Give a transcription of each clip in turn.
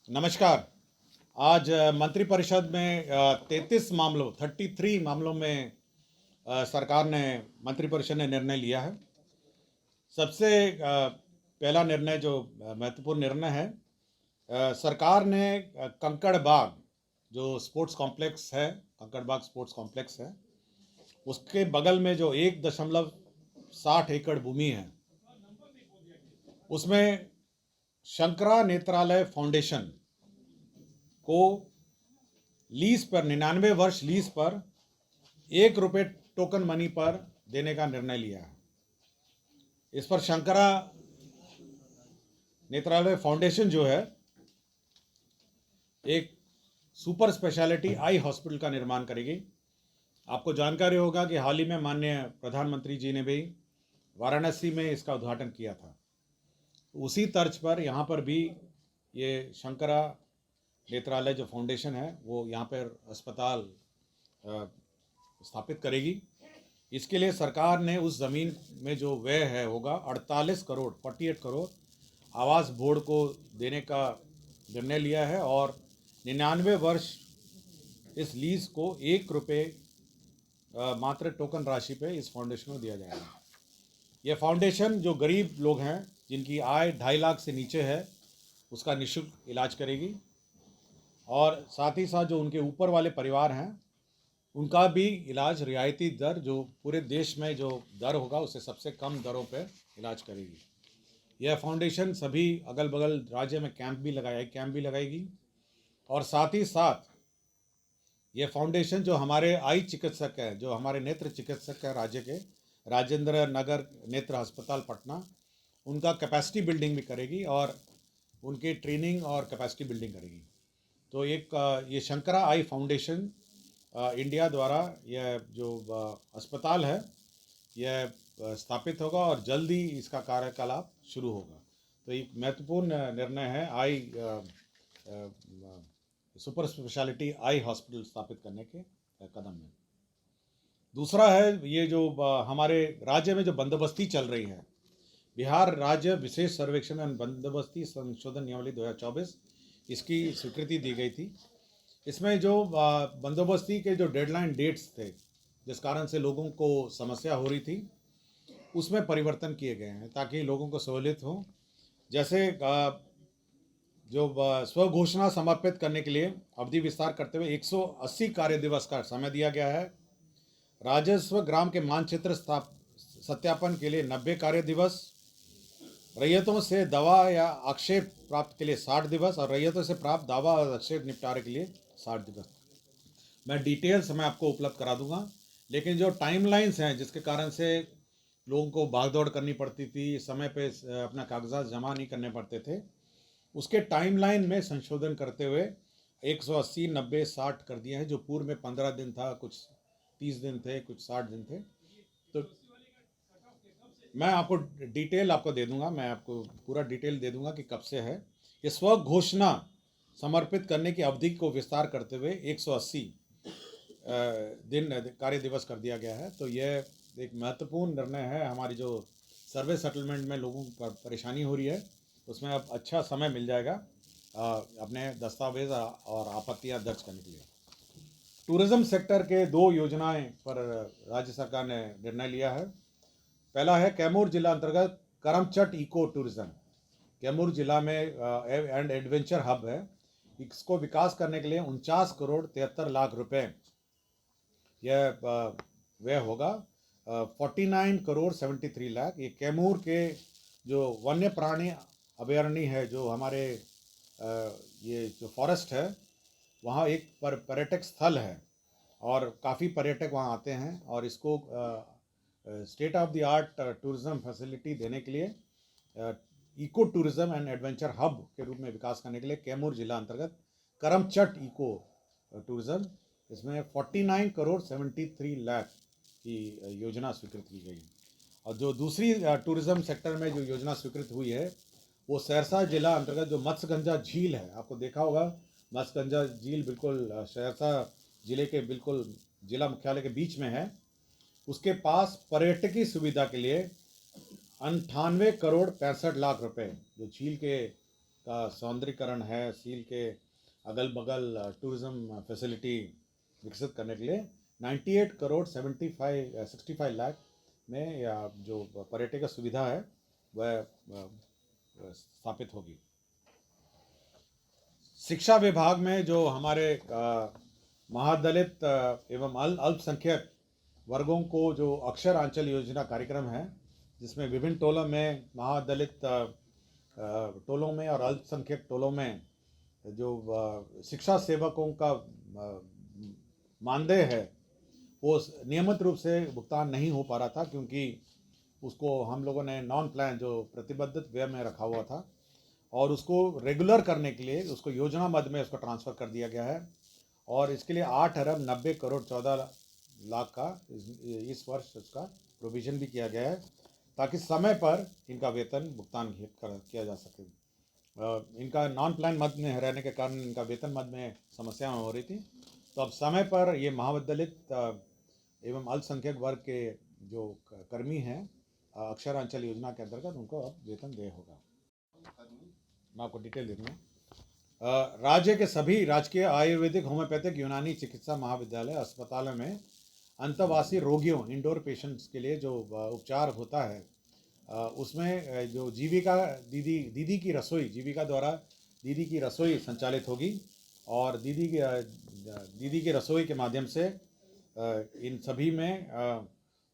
नमस्कार। आज मंत्रिपरिषद में 33 मामलों में सरकार ने मंत्रिपरिषद ने निर्णय लिया है। सबसे पहला निर्णय जो महत्वपूर्ण निर्णय है, सरकार ने कंकड़बाग जो स्पोर्ट्स कॉम्प्लेक्स है, कंकड़बाग स्पोर्ट्स कॉम्प्लेक्स है, उसके बगल में जो 1.60 एकड़ भूमि है, उसमें शंकरा नेत्रालय फाउंडेशन को लीज पर 99 वर्ष लीज पर ₹1 टोकन मनी पर देने का निर्णय लिया है। इस पर शंकरा नेत्रालय फाउंडेशन जो है एक सुपर स्पेशलिटी आई हॉस्पिटल का निर्माण करेगी। आपको जानकारी होगा कि हाल ही में माननीय प्रधानमंत्री जी ने भी वाराणसी में इसका उद्घाटन किया था। उसी तर्ज पर यहाँ पर भी ये शंकरा नेत्रालय जो फाउंडेशन है वो यहाँ पर अस्पताल स्थापित करेगी। इसके लिए सरकार ने उस ज़मीन में जो व्यय है होगा 48 करोड़ आवास बोर्ड को देने का निर्णय लिया है और 99 वर्ष इस लीज को ₹1 मात्र टोकन राशि पे इस फाउंडेशन को दिया जाएगा। यह फाउंडेशन जो गरीब लोग हैं जिनकी आय 2.5 लाख से नीचे है उसका निःशुल्क इलाज करेगी और साथ ही साथ जो उनके ऊपर वाले परिवार हैं उनका भी इलाज रियायती दर जो पूरे देश में जो दर होगा उससे सबसे कम दरों पर इलाज करेगी। यह फाउंडेशन सभी अगल बगल राज्य में कैंप भी लगाएगी और साथ ही साथ यह फाउंडेशन जो हमारे आई चिकित्सक हैं, जो हमारे नेत्र चिकित्सक हैं राज्य के, राजेंद्र नगर नेत्र अस्पताल पटना, उनका कैपेसिटी बिल्डिंग भी करेगी और उनकी ट्रेनिंग और कैपेसिटी बिल्डिंग करेगी। तो ये शंकरा आई फाउंडेशन इंडिया द्वारा यह जो अस्पताल है यह स्थापित होगा और जल्द ही इसका कार्यकलाप शुरू होगा। तो एक महत्वपूर्ण निर्णय है आई सुपर स्पेशलिटी आई हॉस्पिटल स्थापित करने के कदम में। दूसरा है ये जो हमारे राज्य में जो बंदोबस्ती चल रही है, बिहार राज्य विशेष सर्वेक्षण एवं बंदोबस्ती संशोधन नियमावली 2024, इसकी स्वीकृति दी गई थी। इसमें जो बंदोबस्ती के जो डेडलाइन डेट्स थे जिस कारण से लोगों को समस्या हो रही थी उसमें परिवर्तन किए गए हैं ताकि लोगों को सहूलियत हो। जैसे जो स्व घोषणा समर्पित करने के लिए अवधि विस्तार करते हुए 180 कार्य दिवस का समय दिया गया है। राजस्व ग्राम के मानचित्र सत्यापन के लिए 90 कार्य दिवस, रैयतों से दावा या आक्षेप प्राप्त के लिए 60 दिवस और रैयतों से प्राप्त दावा और आक्षेप निपटारे के लिए 60 दिवस। मैं डिटेल्स मैं आपको उपलब्ध करा दूंगा, लेकिन जो टाइमलाइंस हैं जिसके कारण से लोगों को भागदौड़ करनी पड़ती थी, समय पे अपना कागजात जमा नहीं करने पड़ते थे, उसके टाइमलाइन में संशोधन करते हुए 180, 90, 60 कर दिए हैं। जो पूर्व में 15 दिन था, कुछ 30 दिन थे, कुछ 60 दिन थे। तो मैं आपको डिटेल आपको दे दूंगा, मैं आपको पूरा डिटेल दे दूंगा कि कब से है। ये स्व घोषणा समर्पित करने की अवधि को विस्तार करते हुए 180 दिन कार्य दिवस कर दिया गया है। तो यह एक महत्वपूर्ण निर्णय है। हमारी जो सर्वे सेटलमेंट में लोगों को परेशानी हो रही है उसमें अब अच्छा समय मिल जाएगा अपने दस्तावेज और आपत्तियां दर्ज करने के लिए। टूरिज्म सेक्टर के 2 योजनाएं पर राज्य सरकार ने निर्णय लिया है। पहला है कैमूर जिला अंतर्गत करमचट इको टूरिज्म। कैमूर जिला में एंड एडवेंचर हब है। इसको विकास करने के लिए 49 करोड़ 73 लाख रुपए यह व्यय होगा। 49 करोड़ 73 लाख। ये कैमूर के जो वन्य प्राणी अभयारण्य है, जो हमारे ये जो फॉरेस्ट है, वहाँ एक पर्यटक स्थल है और काफ़ी पर्यटक वहाँ आते हैं और इसको state of the art tourism facility देने के लिए eco tourism and adventure hub के रूप में विकास करने के लिए कैमूर जिला अंतर्गत करमचट इको टूरिज्म, इसमें 49 करोड़ 73 लाख की योजना स्वीकृत की गई। और जो दूसरी टूरिज्म सेक्टर में जो योजना स्वीकृत हुई है वो सहरसा जिला अंतर्गत जो मत्स्यगंजा झील है। आपको देखा होगा मत्स्यगंजा झील बिल्कुल सहरसा जिले के बिल्कुल जिला मुख्यालय के बीच में है। उसके पास पर्यटकीय सुविधा के लिए 98 करोड़ 65 लाख रुपए जो झील के का सौंदर्यीकरण है, झील के अगल बगल टूरिज़्म फैसिलिटी विकसित करने के लिए 98 करोड़ 65 लाख में या जो पर्यटक सुविधा है वह स्थापित होगी। शिक्षा विभाग में जो हमारे महादलित एवं अल्पसंख्यक वर्गों को जो अक्षर आंचल योजना कार्यक्रम है, जिसमें विभिन्न टोलों में महादलित टोलों में और अल्पसंख्यक टोलों में जो शिक्षा सेवकों का मानदेय है वो नियमित रूप से भुगतान नहीं हो पा रहा था, क्योंकि उसको हम लोगों ने नॉन प्लान जो प्रतिबद्ध व्यय में रखा हुआ था और उसको रेगुलर करने के लिए उसको योजना मद में उसको ट्रांसफ़र कर दिया गया है और इसके लिए 8 अरब 90 करोड़ 14 लाख का इस वर्ष उसका प्रोविज़न भी किया गया है, ताकि समय पर इनका वेतन भुगतान किया जा सके। इनका नॉन प्लान मद में रहने के कारण इनका वेतन मद में समस्याएं हो रही थी, तो अब समय पर ये महाविद्यालित एवं अल्पसंख्यक वर्ग के जो कर्मी हैं अक्षर आंचल योजना के अंतर्गत उनको अब वेतन देय होगा। मैं आपको डिटेल दे दूँगा। राज्य के सभी राजकीय आयुर्वेदिक होम्योपैथिक यूनानी चिकित्सा महाविद्यालय अस्पतालों में अंतर्वासी रोगियों इंडोर पेशेंट्स के लिए जो उपचार होता है उसमें जो जीविका दीदी की रसोई जीविका द्वारा दीदी की रसोई संचालित होगी और दीदी की रसोई के माध्यम से इन सभी में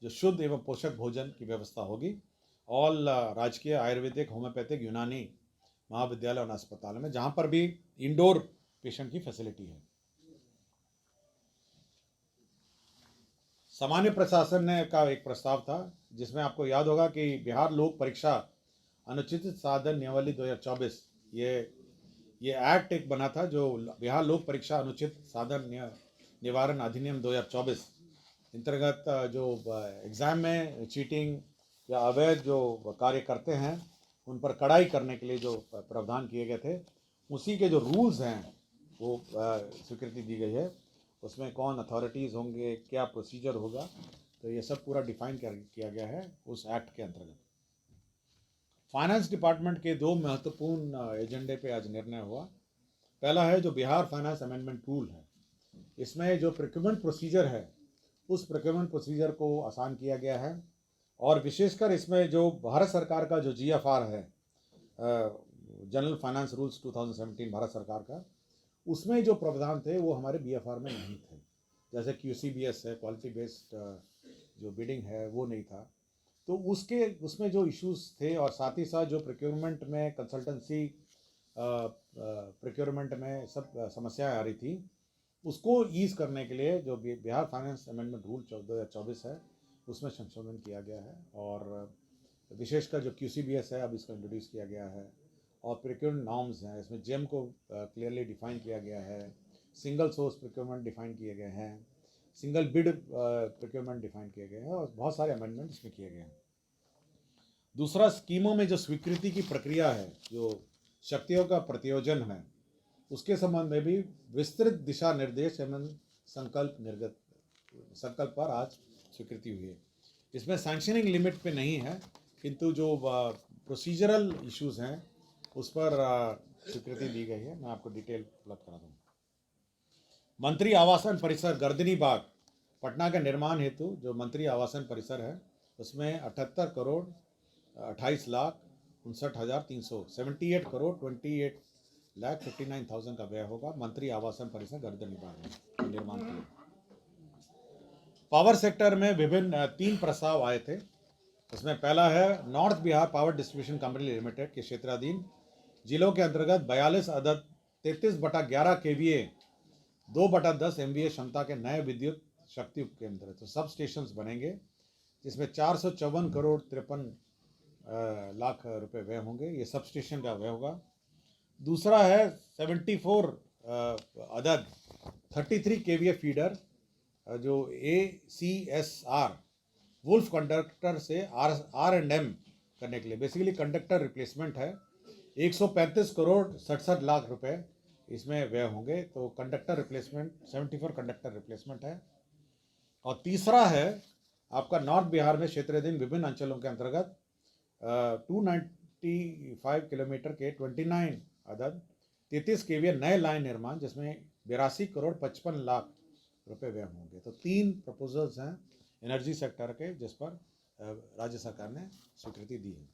जो शुद्ध एवं पोषक भोजन की व्यवस्था होगी। ऑल राजकीय आयुर्वेदिक होम्योपैथिक यूनानी महाविद्यालय और अस्पतालों में जहाँ पर भी इंडोर पेशेंट की फैसिलिटी है। सामान्य प्रशासन ने का एक प्रस्ताव था जिसमें आपको याद होगा कि बिहार लोक परीक्षा अनुचित साधन नियमावली 2024 ये एक्ट एक बना था, जो बिहार लोक परीक्षा अनुचित साधन निवारण अधिनियम 2024 अंतर्गत जो एग्ज़ाम में चीटिंग या अवैध जो कार्य करते हैं उन पर कड़ाई करने के लिए जो प्रावधान किए गए थे, उसी के जो रूल्स हैं वो स्वीकृति दी गई है। उसमें कौन अथॉरिटीज़ होंगे, क्या प्रोसीजर होगा, तो ये सब पूरा डिफाइन किया गया है उस एक्ट के अंतर्गत। फाइनेंस डिपार्टमेंट के 2 महत्वपूर्ण एजेंडे पे आज निर्णय हुआ। पहला है जो बिहार फाइनेंस अमेंडमेंट रूल है, इसमें जो प्रोक्योरमेंट प्रोसीजर है उस प्रोक्योरमेंट प्रोसीजर को आसान किया गया है और विशेषकर इसमें जो भारत सरकार का जो GFR है जनरल फाइनेंस रूल्स 2017 भारत सरकार का, उसमें जो प्रावधान थे वो हमारे BFR में नहीं थे। जैसे QCBS है, क्वालिटी बेस्ड जो बिडिंग है वो नहीं था, तो उसमें जो इश्यूज थे और साथ ही साथ जो प्रोक्योरमेंट में कंसल्टेंसी प्रोक्योरमेंट में सब समस्याएं आ रही थी, उसको ईज करने के लिए जो बिहार फाइनेंस अमेंडमेंट रूल 2024 है उसमें संशोधन किया गया है और विशेषकर जो QCBS है अब इसको इंट्रोड्यूस किया गया है और प्रोक्योरमेंट नॉर्म्स हैं, इसमें जेम को क्लियरली डिफाइन किया गया है, सिंगल सोर्स प्रोक्योरमेंट डिफाइन किए गए हैं, सिंगल बिड प्रोक्योरमेंट डिफाइन किए गए हैं और बहुत सारे अमेंडमेंट इसमें किए गए हैं। दूसरा, स्कीमों में जो स्वीकृति की प्रक्रिया है, जो शक्तियों का प्रतियोजन है, उसके संबंध में भी विस्तृत दिशा निर्देश एवं संकल्प पर आज स्वीकृति हुई है। इसमें सैंक्शनिंग लिमिट पे नहीं है, किंतु जो प्रोसीजरल इश्यूज हैं उस पर स्वीकृति दी गई है। मैं आपको डिटेल उपलब्ध करा दूँगा। मंत्री आवासन परिसर गर्दनी बाग पटना के निर्माण हेतु जो मंत्री आवासन परिसर है उसमें 78 करोड़ 28 लाख 58,378 करोड़ 28,59,000 का व्यय होगा मंत्री आवासन परिसर गर्दनी बाग में निर्माण के लिए। पावर सेक्टर में विभिन्न 3 प्रस्ताव आए थे। उसमें पहला है north Bihar power distribution company limited के क्षेत्राधीन जिलों के अंतर्गत 42 अदद 33/11 kVA 2/10 MVA क्षमता के नए विद्युत शक्ति उपकेंद्र तो सब स्टेशंस बनेंगे, जिसमें 454 करोड़ 53 लाख रुपए व्यय होंगे। ये सब स्टेशन का व्यय होगा। दूसरा है 74 अदद 33 kVA फीडर जो ACSR वुल्फ कंडक्टर से R&M करने के लिए बेसिकली कंडक्टर रिप्लेसमेंट है। 135 करोड़ 67 लाख रुपए इसमें व्यय होंगे। तो कंडक्टर रिप्लेसमेंट 74 कंडक्टर रिप्लेसमेंट है। और तीसरा है आपका नॉर्थ बिहार में क्षेत्राधीन विभिन्न अंचलों के अंतर्गत 295 किलोमीटर के 29 अदद 33 केवीए नए लाइन निर्माण, जिसमें 82 करोड़ 55 लाख रुपए व्यय होंगे। तो 3 प्रपोजल्स हैं एनर्जी सेक्टर के, जिस पर राज्य सरकार ने स्वीकृति दी है।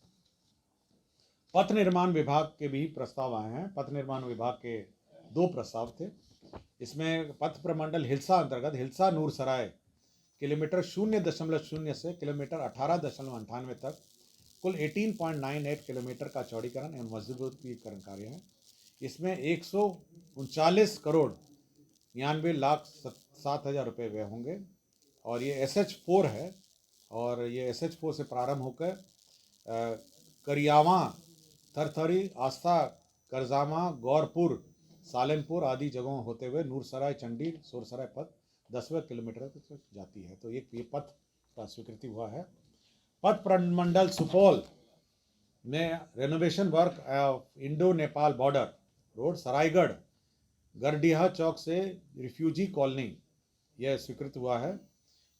पथ निर्माण विभाग के भी प्रस्ताव आए हैं। पथ निर्माण विभाग के 2 प्रस्ताव थे। इसमें पथ प्रमंडल हिल्सा अंतर्गत हिल्सा नूरसराय किलोमीटर 0.0 से किलोमीटर 18.98 तक कुल 18.98 किलोमीटर का चौड़ीकरण एवं मजबूतीकरण कार्य है। इसमें 139 करोड़ 99 लाख 7,000 रुपये व्यय होंगे और ये SH4 है। और ये SH4 से प्रारंभ होकर करियावा, थरथरी, आस्था, करजामा, गौरपुर, सालेमपुर आदि जगहों होते हुए नूरसराय, चंडी, सोरसराय पथ 10वें किलोमीटर तक जाती है। तो ये पथ का स्वीकृति हुआ है। पथ प्रमंडल सुपौल में renovation work Indo Nepal border road Saraigarh Gardiha चौक से रिफ्यूजी कॉलोनी यह स्वीकृत हुआ है।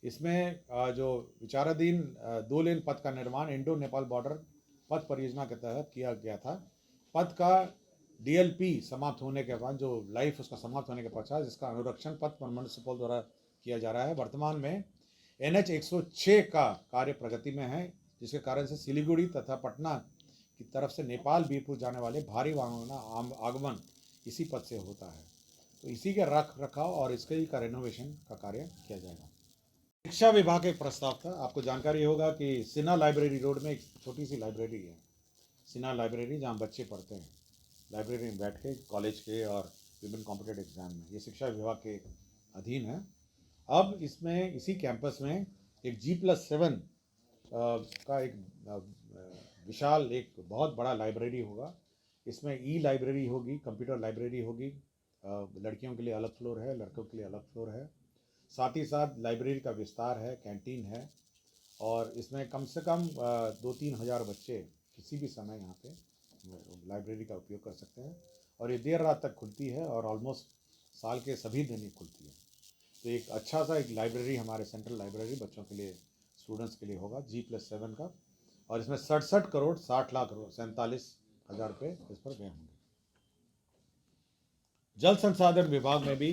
इसमें जो विचाराधीन 2 लेन पथ का निर्माण इंडो नेपाल बॉर्डर पथ परियोजना के तहत किया गया था। पथ का DLP समाप्त होने के बाद, जो लाइफ उसका समाप्त होने के पश्चात, इसका अनुरक्षण पथ प्रमंडल सुपौल द्वारा किया जा रहा है। वर्तमान में NH 106 का कार्य प्रगति में है, जिसके कारण से सिलीगुड़ी तथा पटना की तरफ से नेपाल बीरपुर जाने वाले भारी वाहनों का आगमन इसी पथ से होता है। तो इसी के रख रखाव और इसके का रेनोवेशन का कार्य किया जाएगा। शिक्षा विभाग एक प्रस्ताव था। आपको जानकारी होगा कि सिन्हा लाइब्रेरी रोड में एक छोटी सी लाइब्रेरी है, सिन्हा लाइब्रेरी, जहाँ बच्चे पढ़ते हैं। लाइब्रेरी में बैठ के कॉलेज के और विभिन्न कॉम्पिटेटिव एग्जाम में, ये शिक्षा विभाग के अधीन है। अब इसमें इसी कैंपस में एक G+7 का एक विशाल, एक बहुत बड़ा लाइब्रेरी होगा। इसमें लाइब्रेरी होगी, कंप्यूटर लाइब्रेरी होगी, लड़कियों के लिए अलग फ्लोर है, लड़कों के लिए अलग फ्लोर है। साथ ही साथ लाइब्रेरी का विस्तार है, कैंटीन है और इसमें कम से कम 2-3 हज़ार बच्चे किसी भी समय यहाँ पे लाइब्रेरी का उपयोग कर सकते हैं। और ये देर रात तक खुलती है और ऑलमोस्ट साल के सभी दिन ये खुलती है। तो एक अच्छा सा एक लाइब्रेरी, हमारे सेंट्रल लाइब्रेरी बच्चों के लिए, स्टूडेंट्स के लिए होगा G+7 का। और इसमें 67 करोड़ 60 लाख 47 हज़ार रुपये इस पर व्यय होंगे। जल संसाधन विभाग में भी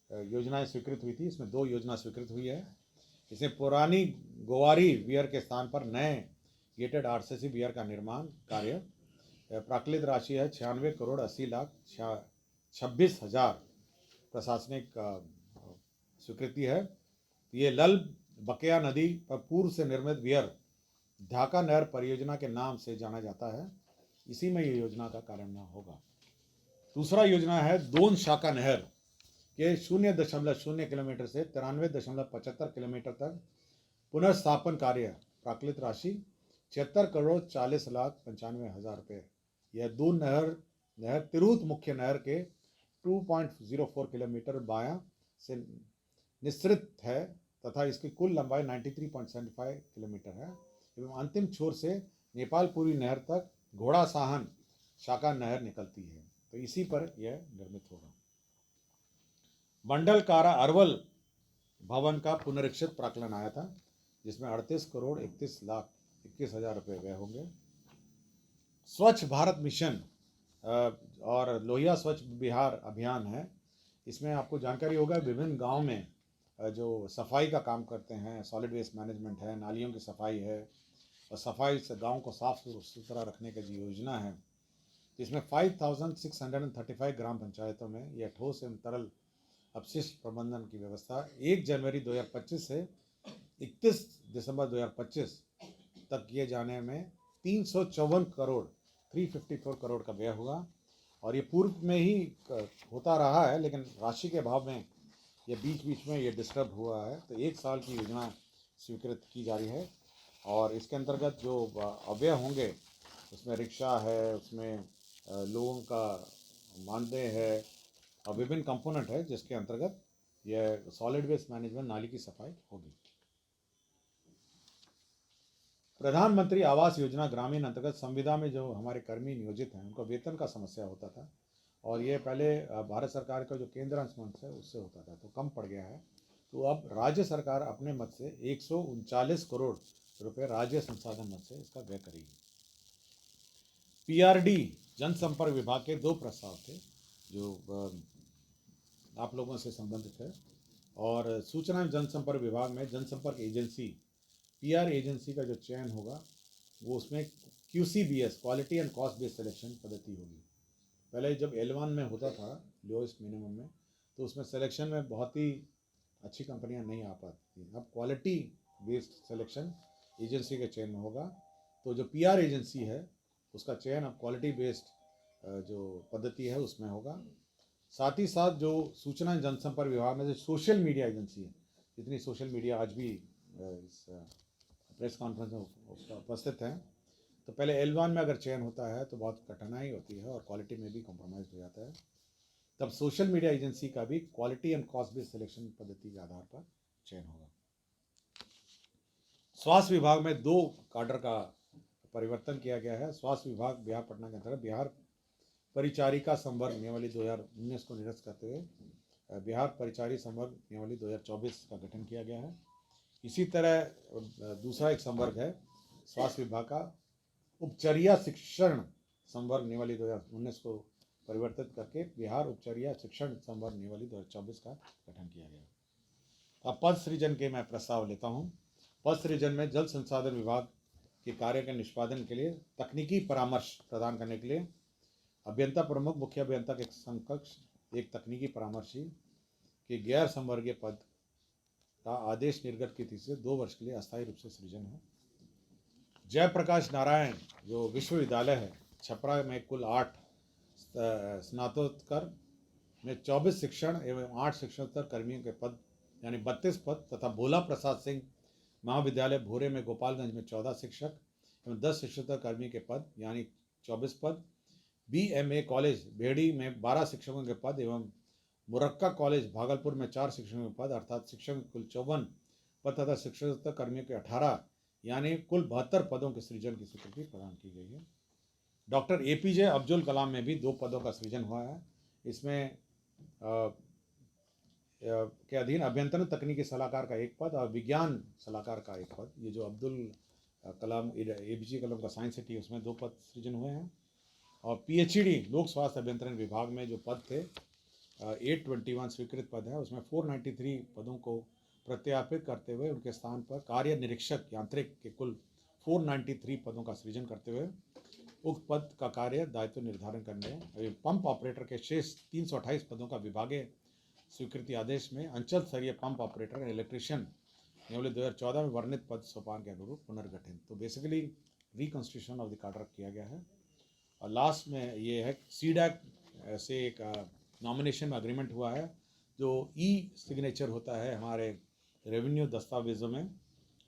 योजनाएं स्वीकृत हुई थी। इसमें 2 योजना स्वीकृत हुई है। इसमें पुरानी गोवारी वियर के स्थान पर नए गेटेड RCC वियर का निर्माण कार्य, प्राकृतिक राशि है 96 करोड़ 80 लाख 26 हज़ार प्रशासनिक स्वीकृति है। ये लल बकेया नदी पर पूर्व से निर्मित वियर ढाका नहर परियोजना के नाम से जाना जाता है। इसी में ये योजना का कार्यान्वयन होगा। दूसरा योजना है दोन शाखा नहर के 0.0 किलोमीटर से 93.75 किलोमीटर तक पुनर्स्थापन कार्य, प्राकृतिक राशि 76 करोड़ 40 लाख 95 हज़ार रुपये। यह दून नहर तिरहुत मुख्य नहर के 2.04 किलोमीटर बायां से निस्सृत है तथा इसकी कुल लंबाई 93.75 किलोमीटर है एवं अंतिम छोर से नेपालपुरी नहर तक घोड़ा साहन शाखा नहर निकलती है। तो इसी पर यह निर्मित होगा। मंडल कारा अरवल भवन का पुनरीक्षित प्राक्कलन आया था, जिसमें 38 करोड़ 31 लाख 21 हज़ार रुपये व्यय होंगे। स्वच्छ भारत मिशन और लोहिया स्वच्छ बिहार अभियान है। इसमें आपको जानकारी होगा, विभिन्न गांव में जो सफाई का काम करते हैं, सॉलिड वेस्ट मैनेजमेंट है, नालियों की सफाई है और सफाई से गांव को साफ सुथरा रखने की जो योजना है, इसमें 5635 ग्राम पंचायतों में यह ठोस एवं तरल अपशिष्ट प्रबंधन की व्यवस्था 1 जनवरी 2025 से 31 दिसंबर 2025 तक किए जाने में 354 करोड़ 354 करोड़ का व्यय हुआ। और ये पूर्व में ही होता रहा है, लेकिन राशि के अभाव में ये बीच में ये डिस्टर्ब हुआ है। तो 1 साल की योजना स्वीकृत की जा रही है और इसके अंतर्गत जो अव्यय होंगे, उसमें रिक्शा है, उसमें लोगों का मानदेय है और विभिन्न कंपोनेंट है, जिसके अंतर्गत यह सॉलिड वेस्ट मैनेजमेंट नाली की सफाई होगी। प्रधानमंत्री आवास योजना ग्रामीण अंतर्गत संविदा में जो हमारे कर्मी नियोजित हैं, उनको वेतन का समस्या होता था और ये पहले भारत सरकार का जो केंद्र अंश मंच है उससे होता था, तो कम पड़ गया है। तो अब राज्य सरकार अपने मत से 139 करोड़ रुपए राज्य संसाधन मत से इसका व्यय करेगी। पीआरडी जनसंपर्क विभाग के 2 प्रस्ताव थे जो आप लोगों से संबंधित है। और सूचना एवं जनसंपर्क विभाग में जनसंपर्क एजेंसी पीआर एजेंसी का जो चयन होगा वो उसमें QCBS quality and cost based selection पद्धति होगी। पहले जब L1 में होता था लोएस्ट मिनिमम में, तो उसमें सिलेक्शन में बहुत ही अच्छी कंपनियां नहीं आ पाती थी। अब क्वालिटी बेस्ड सिलेक्शन एजेंसी के चयन में होगा। तो जो पीआर एजेंसी है उसका चयन अब क्वालिटी बेस्ड जो पद्धति है उसमें होगा। साथ ही साथ जो सूचना जनसंपर्क विभाग में जो सोशल मीडिया एजेंसी है, जितनी सोशल मीडिया आज भी इस प्रेस कॉन्फ्रेंस में उपस्थित हैं, तो पहले L1 में अगर चयन होता है तो बहुत कठिनाई होती है और क्वालिटी में भी कॉम्प्रोमाइज हो जाता है। तब सोशल मीडिया एजेंसी का भी quality and cost based selection पद्धति के आधार पर चयन होगा। स्वास्थ्य विभाग में 2 काडर का परिवर्तन किया गया है। स्वास्थ्य विभाग बिहार पटना के अंतर्गत बिहार परिचारिका संवर्ग नियमावली 2019 को निरस्त करते हुए बिहार परिचारी संवर्ग नियमावली 2024 का गठन किया गया है। इसी तरह दूसरा एक संवर्ग है स्वास्थ्य विभाग का उपचर्या शिक्षण संवर्ग नियमावली 2019 को परिवर्तित करके बिहार उपचर्या शिक्षण संवर्ग नियमावली 2024 का गठन किया गया। अब पद सृजन के मैं प्रस्ताव लेता हूँ। पद सृजन में जल संसाधन विभाग के कार्य के निष्पादन के लिए तकनीकी परामर्श प्रदान करने के लिए अभियंता प्रमुख मुख्य अभियंता के समकक्ष एक तकनीकी परामर्शी के गैर संवर्गीय पद का आदेश निर्गत की तिथि से 2 वर्ष के लिए अस्थायी रूप से सृजन है। जयप्रकाश नारायण जो विश्वविद्यालय है छपरा में कुल 8 स्नातकोत्तर में 24 शिक्षण एवं 8 शिक्षणोत्तर कर्मियों के पद यानी 32 पद तथा भोला प्रसाद सिंह महाविद्यालय भोरे में गोपालगंज में 14 शिक्षक एवं 10 शिक्षकोत्तर कर्मी के पद यानी 24 पद, BMA कॉलेज भेड़ी में 12 शिक्षकों के पद एवं मुरक्का कॉलेज भागलपुर में 4 शिक्षकों के पद अर्थात शिक्षक कुल 54 पद तथा शिक्षकोत्तर कर्मियों के 18 यानी कुल 72 पदों के सृजन की स्वीकृति प्रदान की गई है। डॉक्टर APJ अब्दुल कलाम में भी 2 पदों का सृजन हुआ है। इसमें के अधीन अभियंत्रण तकनीकी सलाहकार का 1 पद और विज्ञान सलाहकार का 1 पद। ये जो अब्दुल कलाम APJ कलाम का साइंस सिटी उसमें 2 पद सृजन हुए हैं। और PhD लोक स्वास्थ्य अभियंत्रण विभाग में जो पद थे 821 स्वीकृत पद है, उसमें 493 पदों को प्रत्यापित करते हुए उनके स्थान पर कार्य निरीक्षक यांत्रिक के कुल 493 पदों का सृजन करते हुए उक्त पद का कार्य दायित्व निर्धारण करने पंप ऑपरेटर के शेष 328 पदों का विभागीय स्वीकृति आदेश में अंचल स्तरीय पंप ऑपरेटर इलेक्ट्रिशियन नियमावली 2014 में वर्णित पद सोपान के अनुरूप पुनर्गठन। तो basically reconstitution of the cadre किया गया है। और लास्ट में ये है CDAC से एक नॉमिनेशन में अग्रीमेंट हुआ है। जो सिग्नेचर होता है हमारे रेवेन्यू दस्तावेज़ों में,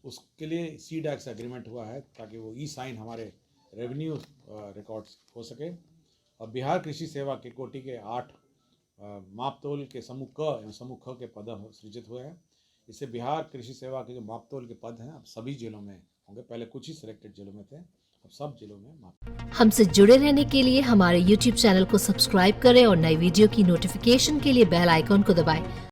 उसके लिए CDAC से अग्रीमेंट हुआ है ताकि वो साइन हमारे रेवेन्यू रिकॉर्ड्स हो सके। और बिहार कृषि सेवा के कोटि के 8 मापतोल के समूह क एवं समूह ख के पद सृजित हुए हैं। इससे बिहार कृषि सेवा के जो मापतोल के पद हैं अब सभी जिलों में होंगे। पहले कुछ ही सिलेक्टेड जिलों में थे, अब सब जिलों में माप। हमसे जुड़े रहने के लिए हमारे YouTube चैनल को सब्सक्राइब करें और नई वीडियो की नोटिफिकेशन के लिए बेल आइकॉन को दबाएं।